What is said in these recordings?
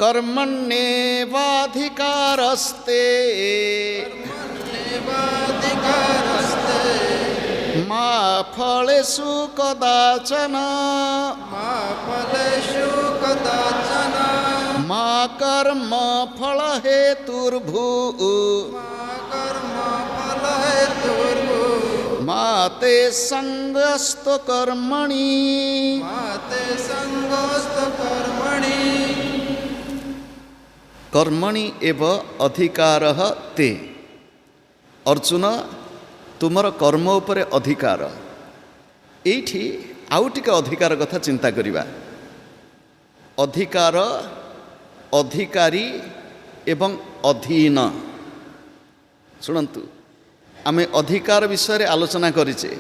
कर्मण्येवाधिकारस्ते मा फलेषु कदाचन मा कर्म फल हेतुर्भूः मा ते संगस्तु कर्मणि कर्मणि एव अधिकारः ते। अर्जुन तुमर कर्म उपरे अधिकार। एठी आउ टिके अधिकार कथा चिंता करिबा। अधिकार, अधिकारी एवं अधीन। शुणन्तु, आमे अधिकार विषय आलोचना करिचे,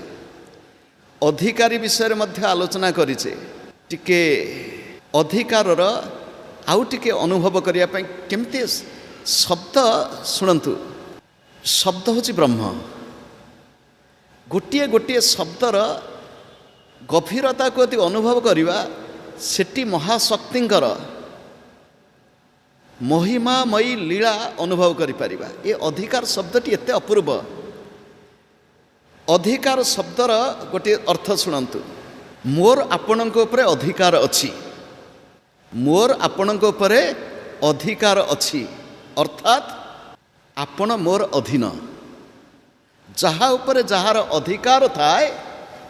अधिकारी विषय मध्य आलोचना करिचे। टिके अधिकार आउ टिके अनुभव करिया पय केमते शब्द शुणन्तु। शब्द होची ब्रह्म। गोटिए गोटिए शब्दर गभीरता को यदि अनुभव करिवा सेठी महाशक्तिंकर महिमामयी लीला अनुभव करि परिबा। ए अधिकार शब्दटी एते अपूर्व। अधिकार शब्दर गोटे अर्थ शुणन्तु। मोर आपणक उपरे अधिकार अछि। मोर आपणक उपरे अधिकार अछि अर्थात आपण मोर अधीन। जहा उपरे जहार अधिकार थाए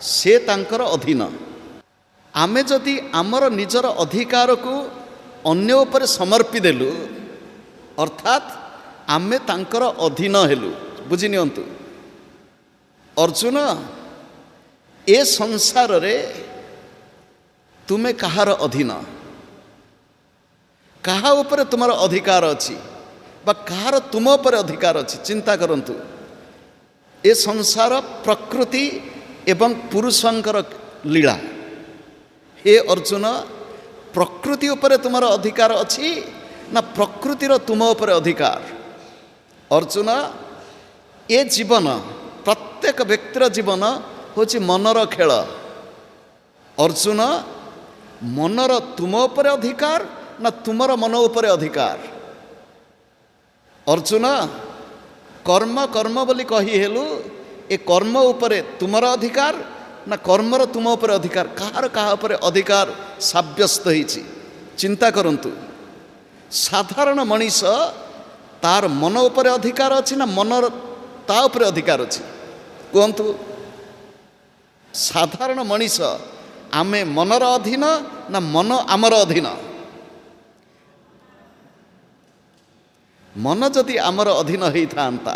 से तांकर अधीन। आमे जदि आमर निजर अधिकार को अन्य उपरे समर्पी देलु अर्थात आमे तांकर अधीन हेलु। बुझि नियंतु अर्जुन, ए संसार रे तुमे कहार अधीन? कहा उपरे तुमर अधिकार अछि बा कहार तुम उपरे अधिकार अछि? चिंता करंतु। ए संसार प्रकृति एवं पुरुषंकर लीला। हे अर्जुन, प्रकृति उपरे तुमर अधिकार अछि ना प्रकृतिर तुम उपरे अधिकार? अर्जुन, ए जीवन प्रत्येक व्यक्तिर जीवन होछि मनर खेल। अर्जुन, मनर तुम उपरे अधिकार ना तुमर मन उपरे अधिकार? अर्जुन, कर्म कर्म बोली कही हेलु, ए कर्म उपरे तुमर अधिकार ना कर्मर तुम उपरे अधिकार? कहार कहा उपरे अधिकार साब्यस्त होइछि? चिंता करंतु। साधारण मनीष तार मन उपरे अधिकार अछि ना मनर ता उपरे अधिकार अछि? कहंतु। साधारण मनीष आमे मनर अधीन ना मन आमर अधीन? मन जदि आमर अधीन होइथांता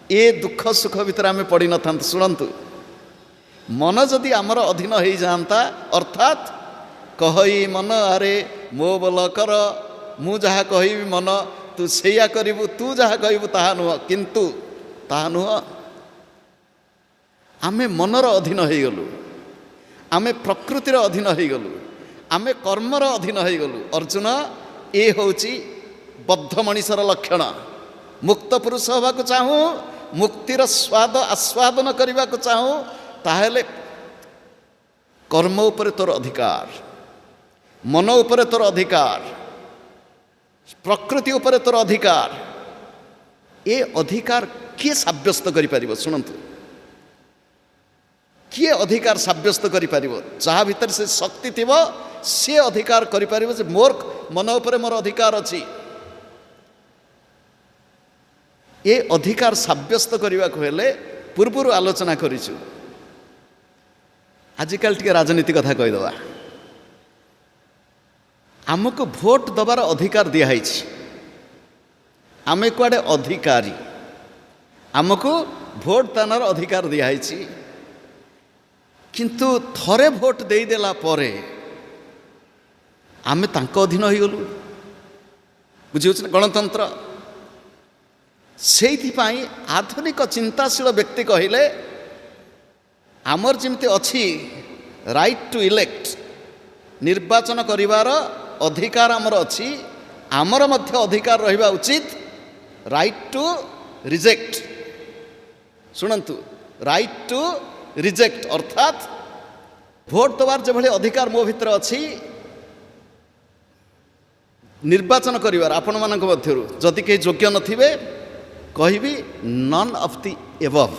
ए दुख सुख भितर आमे पड़ी न थांत। शुणन्तु, मन जदि आमर अधीन हो जाता अर्थात कहई मन अरे मो बोल कर, मु जहा कहबी मन तू सेया करिबु, तू जहा कहबु ताहा नुह। किंतु ताहा नुह। आमे मनर अधीन हो गलु, आमे प्रकृतिर अधीन हो गलु, आमे कर्मर अधीन हो गलु। अर्जुन, ए होची बद्ध मनीषर लक्षण। मुक्त पुरुष होगा चाहूँ, मुक्तिर स्वाद आस्वादन करने को चाहूँ, ताहेले कर्म उपरे तोर अधिकार, मन उपरे तोर अधिकार, प्रकृति उपरे तोर अधिकार। ए अधिकार किए साब्यस्त करि परिबो? शुणन्तु, किए अधिकार साब्यस्त करि परिबो? जहाँ भीतर से शक्ति थिबो से अधिकार करि परिबो जे मोर मन उपरे मोर अधिकार अछि। ए अधिकार साब्यस्त करने को हेले पूर्वर आलोचना करिछु। आजिकल टिके राजनीति कथा कहीदबा। आमको भोट दबार अधिकार दिखाई। आमे कुआडे अधिकारी, आमको भोट दानर अधिकार दिखाई। किंतु थरे भोट देदेला परे आमे तांको अधीन हो गलु। बुझी गणतंत्र। से आधुनिक चिंताशील व्यक्ति कहले आमर जमती अच्छी राइट टू इलेक्ट, निर्वाचन करिवार अधिकार आमर अच्छी, आमर मध्य अधिकार रहिबा उचित राइट टू रिजेक्ट। शुणन्तु, राइट टू रिजेक्ट अर्थात भोट दबार जो अधिकार मो भितर अच्छी ନିର୍ବାଚନ କରିବାର ଆପଣମାନଙ୍କ ମଧ୍ୟରୁ ଯଦି କେହି ଯୋଗ୍ୟ ନଥିବେ କହିବି ନନ୍ ଅଫ୍ ଦି ଏବଭ୍।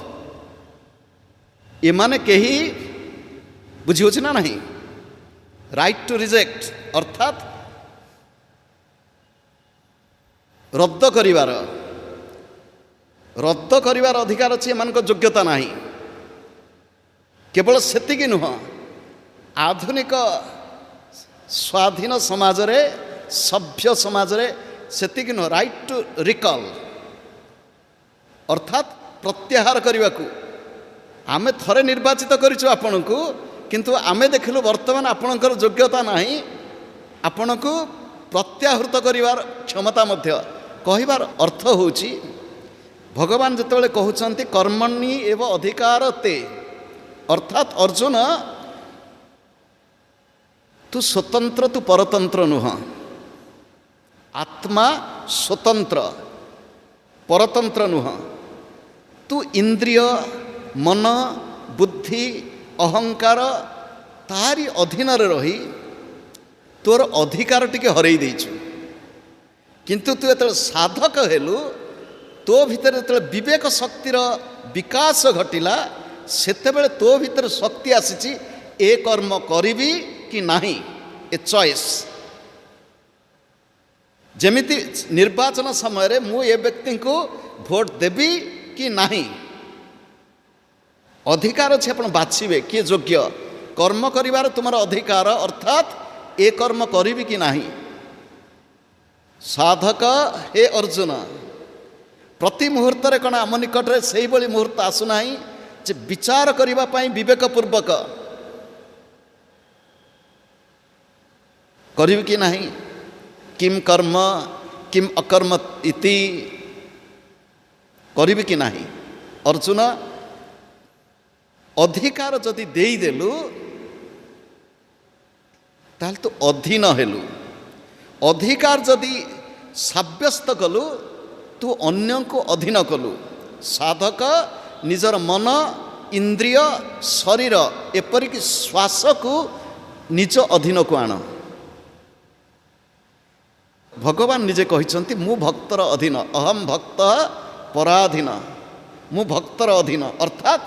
ଏମାନେ କେହି ବୁଝିହେଉଛି ନା ନାହିଁ? ରାଇଟ୍ ଟୁ ରିଜେକ୍ଟ ଅର୍ଥାତ୍ ରଦ୍ଦ କରିବାର ଅଧିକାର ଅଛି, ଏମାନଙ୍କ ଯୋଗ୍ୟତା ନାହିଁ। କେବଳ ସେତିକି ନୁହଁ, ଆଧୁନିକ ସ୍ୱାଧୀନ ସମାଜରେ, ସଭ୍ୟ ସମାଜରେ ସେତିକି ନୁହଁ, ରାଇଟ୍ ଟୁ ରିକଲ୍ ଅର୍ଥାତ୍ ପ୍ରତ୍ୟାହାର କରିବାକୁ। ଆମେ ଥରେ ନିର୍ବାଚିତ କରିଛୁ ଆପଣଙ୍କୁ, କିନ୍ତୁ ଆମେ ଦେଖିଲୁ ବର୍ତ୍ତମାନ ଆପଣଙ୍କର ଯୋଗ୍ୟତା ନାହିଁ, ଆପଣଙ୍କୁ ପ୍ରତ୍ୟାହୃତ କରିବାର କ୍ଷମତା ମଧ୍ୟ। କହିବାର ଅର୍ଥ ହେଉଛି ଭଗବାନ ଯେତେବେଳେ କହୁଛନ୍ତି କର୍ମଣି ଏବ ଅଧିକାର ତେ, ଅର୍ଥାତ୍ ଅର୍ଜୁନ ତୁ ସ୍ୱତନ୍ତ୍ର, ତୁ ପରତନ୍ତ୍ର ନୁହଁ। ଆତ୍ମା ସ୍ୱତନ୍ତ୍ର, ପରତନ୍ତ୍ର ନୁହଁ। ତୁ ଇନ୍ଦ୍ରିୟ, ମନ, ବୁଦ୍ଧି, ଅହଙ୍କାର ତାରି ଅଧୀନରେ ରହି ତୋର ଅଧିକାର ଟିକେ ହରେଇ ଦେଇଛୁ। କିନ୍ତୁ ତୁ ଯେତେବେଳେ ସାଧକ ହେଲୁ, ତୋ ଭିତରେ ଯେତେବେଳେ ବିବେକ ଶକ୍ତିର ବିକାଶ ଘଟିଲା, ସେତେବେଳେ ତୋ ଭିତରେ ଶକ୍ତି ଆସିଛି ଏ କର୍ମ କରିବି କି ନାହିଁ, ଏ ଚଏସ୍। ଯେମିତି ନିର୍ବାଚନ ସମୟରେ ମୁଁ ଏ ବ୍ୟକ୍ତିଙ୍କୁ ଭୋଟ ଦେବି କି ନାହିଁ, ଅଧିକାର ଅଛି, ଆପଣ ବାଛିବେ କିଏ ଯୋଗ୍ୟ। କର୍ମ କରିବାର ତୁମର ଅଧିକାର, ଅର୍ଥାତ୍ ଏ କର୍ମ କରିବି କି ନାହିଁ। ସାଧକ ହେ ଅର୍ଜୁନ, ପ୍ରତି ମୁହୂର୍ତ୍ତରେ କ'ଣ ଆମ ନିକଟରେ ସେଇଭଳି ମୁହୂର୍ତ୍ତ ଆସୁନାହିଁ ଯେ ବିଚାର କରିବା ପାଇଁ ବିବେକପୂର୍ବକ କରିବି କି ନାହିଁ, କିମ୍ କର୍ମ କିମ୍ ଅକର୍ମ ଇତି, କରିବି କି ନାହିଁ। ଅର୍ଜୁନ, ଅଧିକାର ଯଦି ଦେଇଦେଲୁ ତାହେଲେ ତୁ ଅଧୀନ ହେଲୁ। ଅଧିକାର ଯଦି ସାବ୍ୟସ୍ତ କଲୁ, ତୁ ଅନ୍ୟଙ୍କୁ ଅଧୀନ କଲୁ। ସାଧକ ନିଜର ମନ, ଇନ୍ଦ୍ରିୟ, ଶରୀର, ଏପରିକି ଶ୍ୱାସକୁ ନିଜ ଅଧୀନକୁ ଆଣ। ଭଗବାନ ନିଜେ କହିଛନ୍ତି ମୁଁ ଭକ୍ତର ଅଧୀନ, ଅହମ୍ ଭକ୍ତ ପରାଧୀନ, ମୁଁ ଭକ୍ତର ଅଧୀନ। ଅର୍ଥାତ୍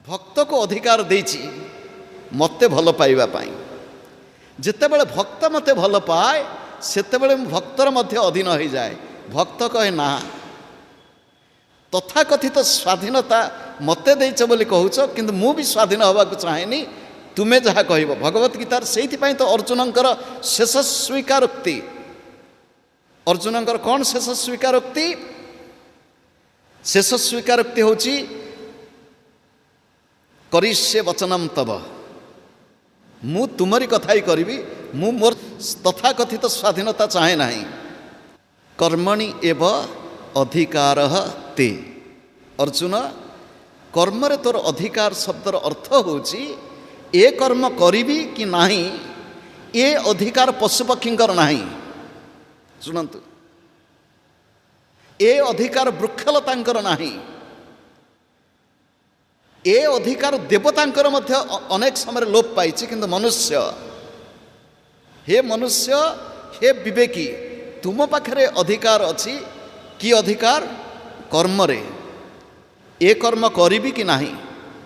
ଭକ୍ତକୁ ଅଧିକାର ଦେଇଛି ମୋତେ ଭଲ ପାଇବା ପାଇଁ। ଯେତେବେଳେ ଭକ୍ତ ମୋତେ ଭଲ ପାଏ, ସେତେବେଳେ ମୁଁ ଭକ୍ତର ମଧ୍ୟ ଅଧୀନ ହୋଇଯାଏ। ଭକ୍ତ କହେ ନା, ତଥାକଥିତ ସ୍ୱାଧୀନତା ମୋତେ ଦେଇଛ ବୋଲି କହୁଛ, କିନ୍ତୁ ମୁଁ ବି ସ୍ୱାଧୀନ ହେବାକୁ ଚାହେଁନି, ତୁମେ ଯାହା କହିବ। ଭଗବତ ଗୀତାର ସେଇଥିପାଇଁ ତ ଅର୍ଜୁନଙ୍କର ଶେଷ ସ୍ୱୀକାରୋକ୍ତି। ଅର୍ଜୁନଙ୍କର କ'ଣ ଶେଷ ସ୍ୱୀକାରୋକ୍ତି? ଶେଷ ସ୍ୱୀକାରୋକ୍ତି ହେଉଛି କରିଷ୍ୟେ ବଚନମ୍ ତବ, ମୁଁ ତୁମରି କଥା ହିଁ କରିବି, ମୁଁ ମୋର ତଥାକଥିତ ସ୍ୱାଧୀନତା ଚାହେଁ ନାହିଁ। କର୍ମଣି ଏବ ଅଧିକାର ତେ। ଅର୍ଜୁନ, କର୍ମରେ ତୋର ଅଧିକାର ଶବ୍ଦର ଅର୍ଥ ହେଉଛି ଏ କର୍ମ କରିବି କି ନାହିଁ, ଏ ଅଧିକାର ପଶୁପକ୍ଷୀଙ୍କର ନାହିଁ। ଶୁଣନ୍ତୁ, ଏ ଅଧିକାର ବୃକ୍ଷଲତାଙ୍କର ନାହିଁ, ଏ ଅଧିକାର ଦେବତାଙ୍କର ମଧ୍ୟ ଅନେକ ସମୟରେ ଲୋପ ପାଇଛି, କିନ୍ତୁ ମନୁଷ୍ୟ, ହେ ମନୁଷ୍ୟ, ହେ ବିବେକୀ, ତୁମ ପାଖରେ ଅଧିକାର ଅଛି। କି ଅଧିକାର? କର୍ମରେ। ଏ କର୍ମ କରିବି କି ନାହିଁ,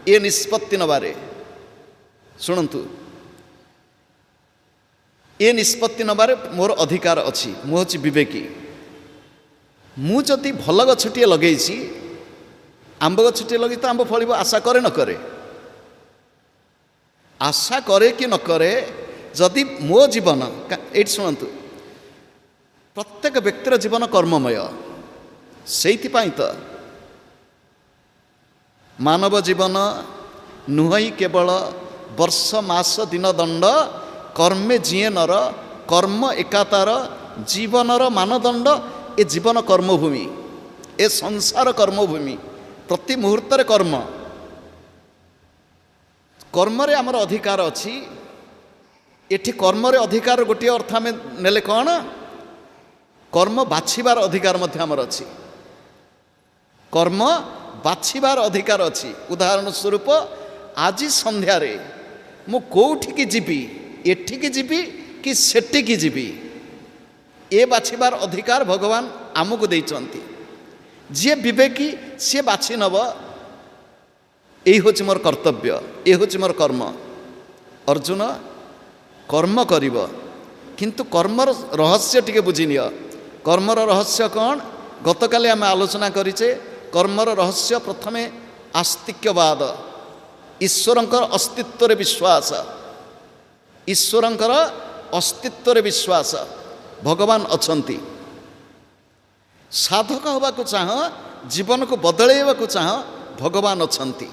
ଏ ନିଷ୍ପତ୍ତି ନେବାରେ। ଶୁଣନ୍ତୁ, ଏ ନିଷ୍ପତ୍ତି ନେବାରେ ମୋର ଅଧିକାର ଅଛି। ମୁଁ ହେଉଛି ବିବେକୀ। ମୁଁ ଯଦି ଭଲ ଗଛଟିଏ ଲଗେଇଛି, ଆମ୍ବ ଗଛଟିଏ ଲଗେଇ ତ ଆମ୍ବ ଫଳିବ, ଆଶା କରେ ନ କରେ? ଆଶା କରେ କି ନ କରେ, ଯଦି ମୋ ଜୀବନ, ଏଇଠି ଶୁଣନ୍ତୁ, ପ୍ରତ୍ୟେକ ବ୍ୟକ୍ତିର ଜୀବନ କର୍ମମୟ। ସେଇଥିପାଇଁ ତ ମାନବ ଜୀବନ ନୁହଁ କେବଳ ବର୍ଷ ମାସ ଦିନ ଦଣ୍ଡ, କର୍ମେ ଯିଏ ନର, କର୍ମ ଏକାତାର ଜୀବନର ମାନଦଣ୍ଡ। ଏ ଜୀବନ କର୍ମଭୂମି, ଏ ସଂସାର କର୍ମଭୂମି, ପ୍ରତି ମୁହୂର୍ତ୍ତରେ କର୍ମ। କର୍ମରେ ଆମର ଅଧିକାର ଅଛି। ଏଠି କର୍ମରେ ଅଧିକାର ଗୋଟିଏ ଅର୍ଥ ଆମେ ନେଲେ କ'ଣ? କର୍ମ ବାଛିବାର ଅଧିକାର ମଧ୍ୟ ଆମର ଅଛି। କର୍ମ ବାଛିବାର ଅଧିକାର ଅଛି। ଉଦାହରଣ ସ୍ୱରୂପ, ଆଜି ସନ୍ଧ୍ୟାରେ ମୁଁ କେଉଁଠିକି ଯିବି, ଏଠିକି ଯିବି କି ସେଠିକି ଯିବି, ए बाछिबार अधिकार भगवान आमको देइचंती। जे विवेकी सी बाछि नब यही हूँ मोर कर्तव्य, ये हूँ मोर कर्म। अर्जुन कर्म करिब किंतु कर्मर रहस्य टिके बुझी नियो। कर्मर रहस्य कौन? गतकाली आम आलोचना करिचे। कर्मर रहस्य प्रथमे आस्तिक्यवाद, ईश्वरंकर अस्तित्व रे विश्वास, ईश्वरंकर अस्तित्व रे विश्वास, भगवान अछंती। साधक होबाकू चाह, जीवन को बदलैवाकू चाह, भगवान अछंती।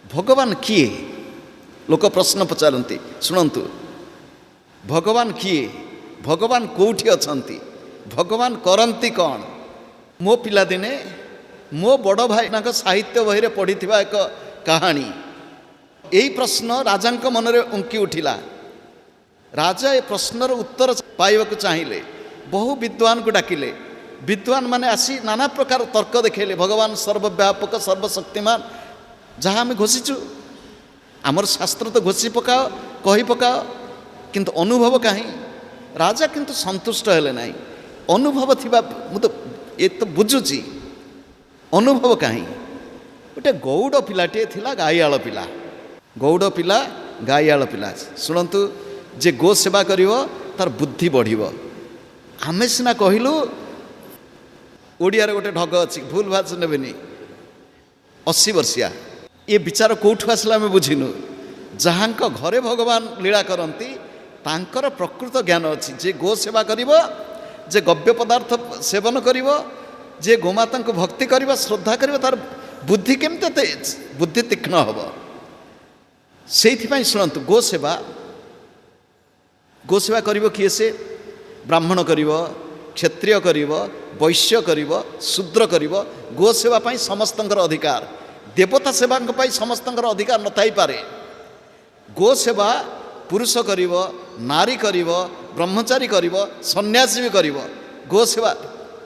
भगवान किए? लोक प्रश्न पचारती। शुणु, भगवान किए? भगवान कोठी अछंती? भगवान करंती कौन? मो पिलादिने मो बड़ भाई साहित्य बही रे पढ़ी एक कहानी, यही प्रश्न राजा मन में उंकी उठिला। राजा ए प्रश्नर उत्तर पाइबाकू चाहिए, बहु विद्वान को डाकिले। विद्वान माने आसी नाना प्रकार तर्क देखले। भगवान सर्वव्यापक सर्वशक्तिमान जहाँ आम घोषिचु, आमर शास्त्र तो घोषि पकाओ, कही पकाओ, किंतु अनुभव कहीं? राजा किंतु संतुष्ट हेले नहीं। अनुभव थिबा मु तो ये तो बुझुची, अनुभव कहीं? गोटे गौड़ पिलाटे थिला, गाईआल पिला, गौड़ पिला, गाईआल पिला। शुणु, जे गो सेवा करिवो तार बुद्धि बढ़िवो। आमे सिना कहिलु ओडिया रे गोटे ढग अछि, भूल भाष नेबेनी, 80 वर्षिया। ये विचार कौठु आसला आम बुझिनु। जहाँ घरे भगवान लीला करती तांकर प्रकृत ज्ञान अच्छी। जे गो सेवा करिवो, जे गव्य पदार्थ सेवन करिवो, जे गोमाता को भक्ति करिवो, श्रद्धा करिवो, तार बुद्धि केमते तेज, बुद्धि तीक्ष्ण हब। सेइथिपाई शुणु, गो सेवा करिवो किए? से ब्राह्मण करिवो, क्षत्रिय करिवो, वैश्य करिवो, शूद्र करिवो। गो सेवा पाई समस्तंकर अधिकार। देवता सेवा पाई समस्तंकर अधिकार न थाई पारे। गो सेवा पुरुष करिव, नारी करिव, ब्रह्मचारी करिव, सन्यासी भी करिव। गो सेवा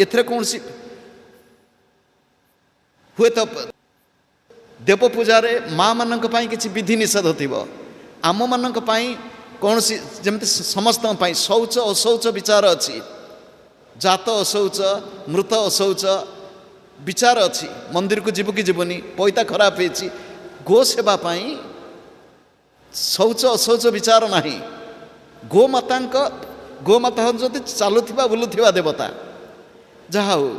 एथरे कौन सी हुए तो देव पूजार माँ मानक पाई किछि विधि निषेध थिबो। आम मानक पाई कौन सी जमते समस्त पाई शौच अशौच विचार अच्छी, जात अशौच, मृत अशौच विचार अच्छी। मंदिर को जीवु कि जीवनी, पैता खराब होती। गो सेवा पाई शौच अशौच विचार नहीं। गोमाता जदि चलुवा बुलुवा देवता जहा हो।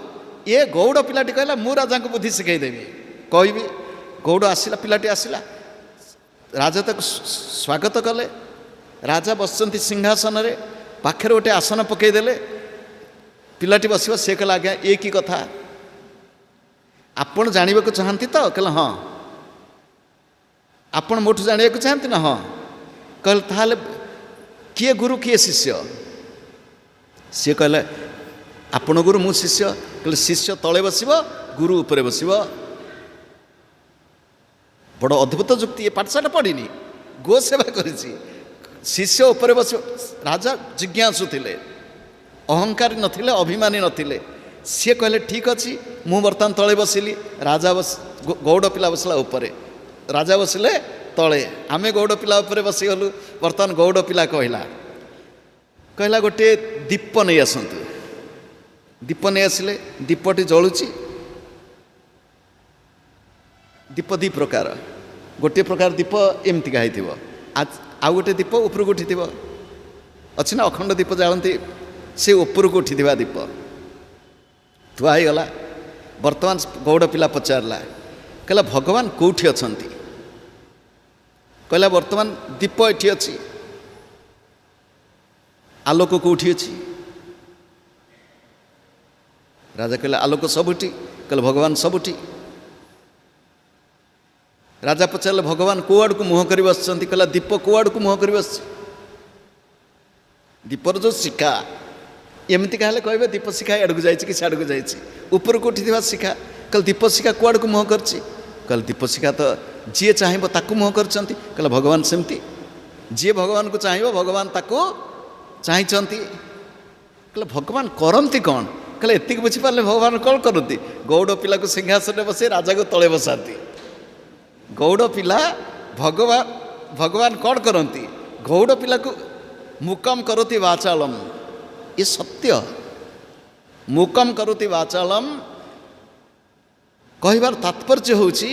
ये गौड़ पिलाटी कहला मु राजा को बुद्धि शिखेदेवी। कहबी गौड़ आसला, पिलाटी आसला, राजा तक स्वागत कले। राजा बसचंती सिंहासन रे, पाखे गोटे आसन पकईदेले। पिलाटी बस सी कहला आज्ञा ये कि कथा आपण जानवा चाहती तो? कहला हाँ। आपण मोठू जानवा चाहती ना? हाँ। कहले ताहले किए गुरु किए शिष्य? सी कहले आपण गुरु मु शिष्य। कहले शिष्य तले बसिब, गुरु उपरे बसिब। बड़ अद्भुत जुक्ति। ये पाठशाला पढ़ी, गो सेवा करिछि, शिष्य उपरे बसिब। राजा जिज्ञासु थिले, अहंकारी नथिले, अभिमानी नथिले। सी कहले ठीक अच्छी, मु बर्तमान तले बसिली। राजा गौड़ पिला बसला उपरे, राजा बसिले तले। आमे गौड़ पिला उपरे बसीगलु। बर्तमान गौड़ पिला कहला गोटे दीप नहीं आसतु। दीप नहीं आसिले, दीपटी जलुची। दीप दी प्रकार, गोटे प्रकार दीप एमती गाई थी, आउ गोटे दीप उपरକୁ उठी अच्छी ना। अखंड दीप जालती, से उपरକୁ उठी दीप थुआ गला। बर्तमान गौड़ पिला पचारला, कहला भगवान कौटी अछंती? कहला बर्तमान दीप एठी अछि, आलोक कौटी अछि? राजा कहला आलोक सबुठी। कहला भगवान सबुठी। राजा पचारे भगवान को आड़ को मुह कर बसचंती? कहला दीप को आड़ को मुह कर बस। दीपर जो शिखा एमती कहले कहबे दीप शिखा आड़ को जाइछि कि साड़ को जाइछि, ऊपर को उठी शिखा। कल दीप शिखा कुआड़ को मुह करछि? कल दीप शिखा तो जी चाहिए ताकू मुह करछंती। कहला भगवान सेमती, जी भगवान को चाहिए भगवान ताकू चाहिंती। कहला भगवान करंती कौन? कहला एतिक बुझी पारले भगवान कौन करती? गौड़ पिला को सिंहासन में बसे, राजा को तले बसाती। गौड़ पिला भगवान कौन करती? गौड़ पिला को मुकम करती वाचालम, ये सत्य। मूकम करोति वाचालम कहबार तात्पर्य होउछि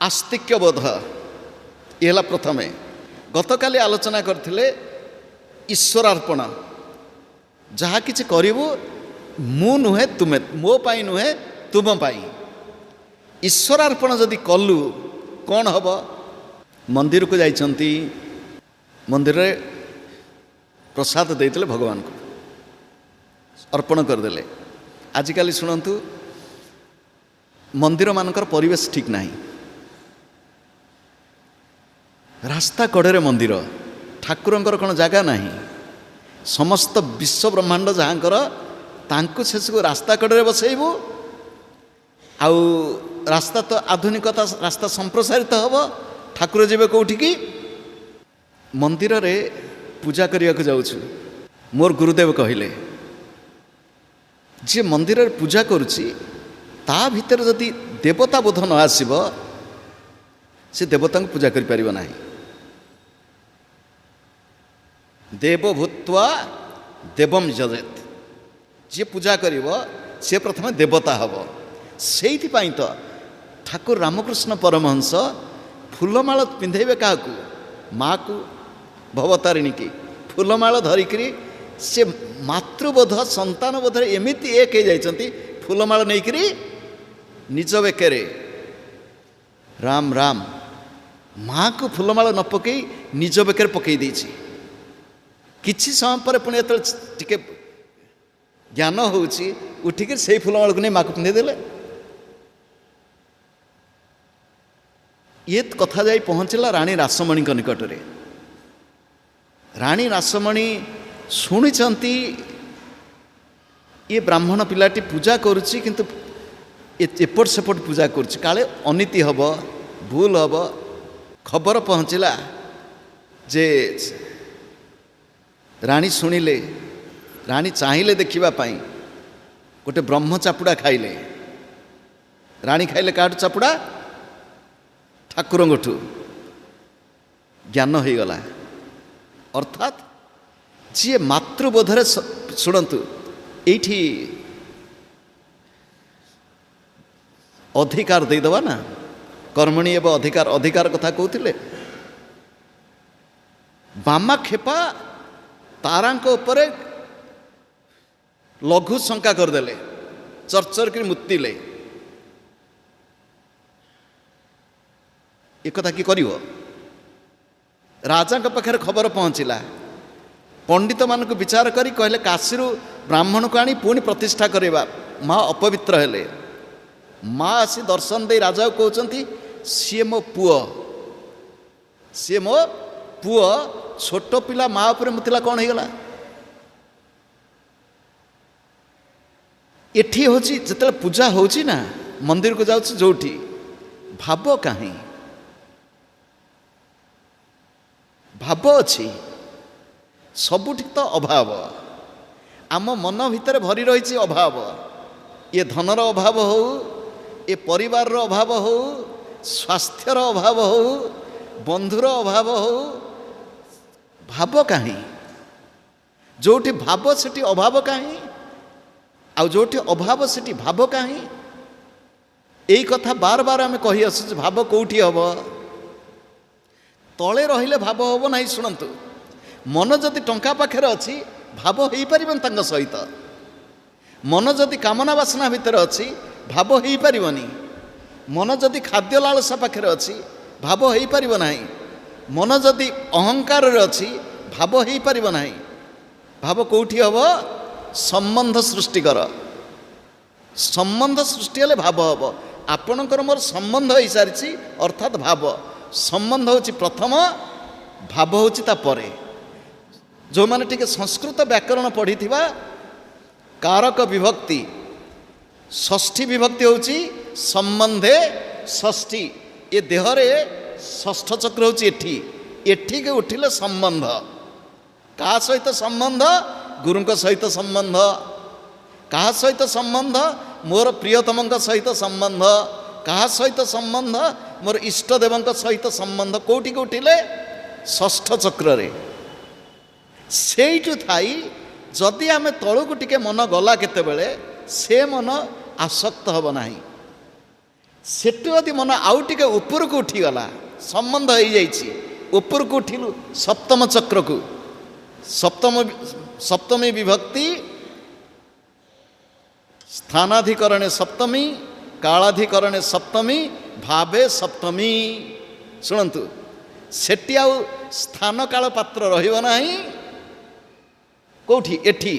आस्तिक्य बोध। ये है प्रथमे। गतकाली आलोचना करथिले ईश्वरार्पण। जहाँ किछि करिवु मु नुहे तुमे, मो पाई नुहे तुम पाई। ईश्वरार्पण जदि कलु कौन हब? मंदिर को जाइछंती, मंदिर रे प्रसाद देइतले भगवान को अर्पण करदेले। आजिकाली शुणु मंदिर मानकर परिवेश ठीक नहीं। रास्ता कड़े मंदिर, ठाकुरंकर कौन जगह नहीं। समस्त विश्व ब्रह्मांड जहाँकर तांकु शेषको रास्ता कड़े बसैबू। आउ रास्ता तो आधुनिकता रास्ता संप्रसारित हम। ठाकुर जीवे कौटी की मंदिर रे पूजा करने को जाऊँ। मोर गुरुदेव कहले जे मंदिर रे पूजा करुची ता भीतर जदि देवता बोध न आसिब से देवता को पूजा करि परिबो नाही। देव भूत्वा देवम जजेत। जे पूजा करिवो से प्रथम देवता हब। सेइथि पाई तो ठाकुर रामकृष्ण परमहंस फूलमाल पिंधेबे काकू? माँ को, भवतारिणी की फूलमाल धरिकरी से मातृबोध संतान बोध एमती एक हो जाइछंती। फूलमाल नहींकरी निज बेकेरे राम राम। माँ को फूलमाल न पकई निज बेकेरे पकई देछि। किछि समय पर पुणी टिके ज्ञान होउछि उठिक से फूलमाल को नहीं माँ को पिंधे देले। ये कथा जाई पहुँचला रानी रासमणी निकट रे। रानी रासमणी शुणिचंती ये ब्राह्मण पिलाटी पूजा करुच्ची किंतु एपट सेपट पूजा करुच्ची, काले अनीति हब, भूल हब। खबर पहुँचला जे रानी शुणिले, रानी चाहिए देखिबा पाई गोटे ब्रह्म चापुड़ा खाइले। रानी खाइले काटू चापुड़ा? ठाकुरंठू। ज्ञान हो गला। अर्थात जी मातृबोधरे शुणु ये अधिकार देदेवा ना। कर्मणि एवं अधिकार, अधिकार कथा कहते बामा खेपा तारांक उपरे लघु शंका करदेले, चर्चर कर मुतिले। एक कथा कि करिवो? राजा पाखे खबर पहुँचला। पंडित मानक विचार करी कहले काशी ब्राह्मण को आनी पुणी प्रतिष्ठा करवा। माँ अपवित्र हेले। माँ आसी दर्शन दे राजा को कहते सी मो पुओ, सी मो पुओ। छोट पिला माँ उपर मुतिला कौन हो गला? एठी होची जिते पूजा होची ना, मंदिर को जाऊँ जोठी भाव कहीं भाव अच्छी सबुठ तो अभाव। आम मन भितर भरी रही अभाव। ये धनर अभाव हो, ये परिवार अभाव हो, स्वास्थ्यर अभाव हो, बंधुर अभाव हो। भाव कहीं? जोठी भाव सेठी अभाव कहीं? आउ जोठी अभाव सेठी भाव कहीं? यही कथा बार बार आम कही आसु। भाव कौटी हम? तले रहिले भाव हम ना। शुणु मन जदि टंका पाखे अच्छी भाव हो पारन तांग सहित। मन जदि कामना बासना भितर अच्छी भाव हो पारनी। मन जदि खाद्य लालसा पाखे अच्छी भाव हो पार ना। मन जदि अहंकार अच्छी भाव हो पार ना। भाव कौटी हम? संबंध सृष्टि कर। संबंध सृष्टि हेले भाव हम। आपणकर मोर संबंध हो सारी अर्थात भाव। संबंध होची प्रथम, भाव होची ता परे। जो माने टिके संस्कृत व्याकरण पढ़ी थिबा कारक विभक्ति षष्ठी विभक्ति होची संबंधे षष्ठी। ये देहरे षष्ठ चक्र होची एठी। एठी के उठिले संबंध। का सहित संबंध? गुरुंक सहित संबंध। का सहित संबंध? मोर प्रियतमंक सहित संबंध। का सहित संबंध? मोर इष्टदेवंक सहित संबंध। कोटि को उठिले? षष्ठ चक्र रे। ସେଇଠୁ ଥାଇ ଯଦି ଆମେ ତଳକୁ ଟିକେ ମନ ଗଲା କେତେବେଳେ ସେ ମନ ଆସକ୍ତ ହେବ ନାହିଁ। ସେଠୁ ଯଦି ମନ ଆଉ ଟିକେ ଉପରକୁ ଉଠିଗଲା, ସମ୍ବନ୍ଧ ହେଇଯାଇଛି, ଉପରକୁ ଉଠିଲୁ ସପ୍ତମ ଚକ୍ରକୁ, ସପ୍ତମୀ ବିଭକ୍ତି ସ୍ଥାନାଧିକରଣେ ସପ୍ତମୀ, କାଳାଧିକରଣେ ସପ୍ତମୀ, ଭାବେ ସପ୍ତମୀ। ଶୁଣନ୍ତୁ, ସେଠି ଆଉ ସ୍ଥାନ କାଳ ପାତ୍ର ରହିବ ନାହିଁ। କେଉଁଠି?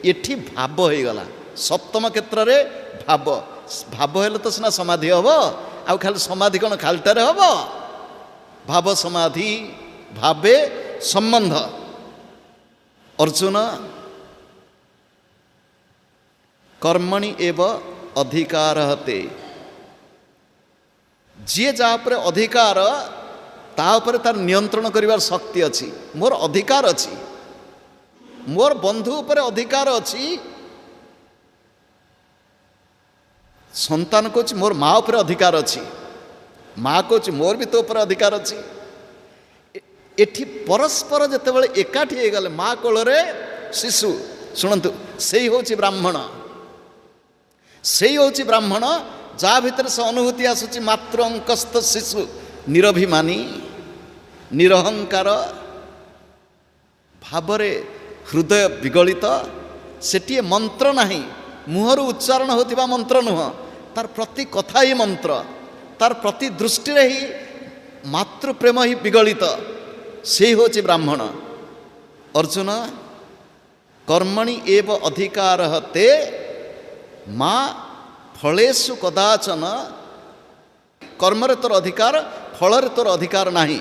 ଏଠି ଭାବ ହେଇଗଲା। ସପ୍ତମ କ୍ଷେତ୍ରରେ ଭାବ ହେଲେ ତ ସିନା ସମାଧି ହେବ। ଆଉ ଖାଲି ସମାଧି କ'ଣ ଖାଲିଟାରେ ହେବ? ଭାବ ସମାଧି, ଭାବେ ସମ୍ବନ୍ଧ। ଅର୍ଜୁନ କର୍ମଣି ଏବ ଅଧିକାର ହତେ। ଯିଏ ଯାହା ଉପରେ ଅଧିକାର, ତା ଉପରେ ତାର ନିୟନ୍ତ୍ରଣ କରିବାର ଶକ୍ତି ଅଛି। ମୋର ଅଧିକାର ଅଛି, ମୋର ବନ୍ଧୁ ଉପରେ ଅଧିକାର ଅଛି। ସନ୍ତାନ କହୁଛି ମୋର ମା ଉପରେ ଅଧିକାର ଅଛି, ମା କହୁଛି ମୋର ବି ତୋ ଉପରେ ଅଧିକାର ଅଛି। ଏଠି ପରସ୍ପର ଯେତେବେଳେ ଏକାଠି ହେଇଗଲେ, ମା କୋଳରେ ଶିଶୁ, ଶୁଣନ୍ତୁ, ସେଇ ହେଉଛି ବ୍ରାହ୍ମଣ। ସେଇ ହେଉଛି ବ୍ରାହ୍ମଣ ଯାହା ଭିତରେ ସେ ଅନୁଭୂତି ଆସୁଛି ମାତୃ ଅଙ୍କସ୍ଥ ଶିଶୁ, ନିରଭିମାନୀ, ନିରହଙ୍କାର ଭାବରେ ହୃଦୟ ବିଗଳିତ। ସେଟିଏ ମନ୍ତ୍ର ନାହିଁ, ମୁହଁରୁ ଉଚ୍ଚାରଣ ହେଉଥିବା ମନ୍ତ୍ର ନୁହଁ, ତାର ପ୍ରତି କଥା ହିଁ ମନ୍ତ୍ର, ତାର ପ୍ରତି ଦୃଷ୍ଟିରେ ହିଁ ମାତୃପ୍ରେମ ହିଁ ବିଗଳିତ। ସେଇ ହେଉଛି ବ୍ରାହ୍ମଣ। ଅର୍ଜୁନ କର୍ମଣି ଏବ ଅଧିକାର ହତେ ମା ଫଳେଷୁ କଦାଚନ। କର୍ମରେ ତୋର ଅଧିକାର, ଫଳରେ ତୋର ଅଧିକାର ନାହିଁ।